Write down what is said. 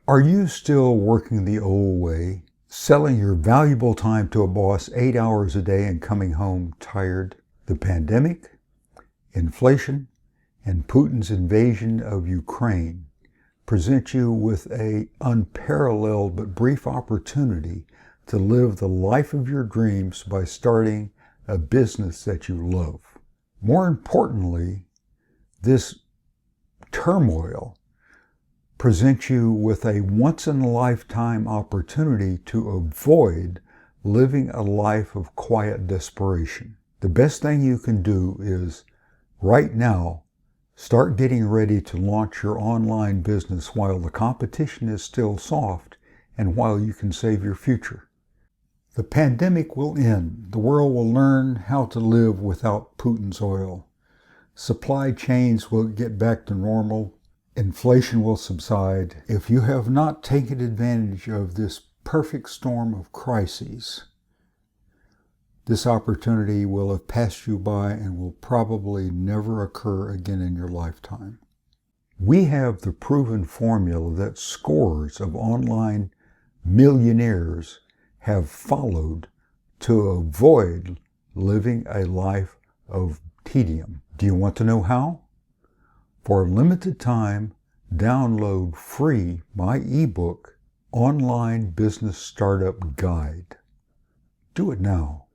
Are you still working the old way, selling your valuable time to a boss 8 hours a day and coming home tired? The pandemic, inflation, and Putin's invasion of Ukraine present you with an unparalleled but brief opportunity to live the life of your dreams by starting a business that you love. More importantly, this turmoil presents you with a once-in-a-lifetime opportunity to avoid living a life of quiet desperation. The best thing you can do is, right now, start getting ready to launch your online business while the competition is still soft and while you can save your future. The pandemic will end. The world will learn how to live without Putin's oil. Supply chains will get back to normal. Inflation will subside. If you have not taken advantage of this perfect storm of crises, this opportunity will have passed you by and will probably never occur again in your lifetime. We have the proven formula that scores of online millionaires have followed to avoid living a life of tedium. Do you want to know how? For a limited time, download free my ebook, Online Business Startup Guide. Do it now.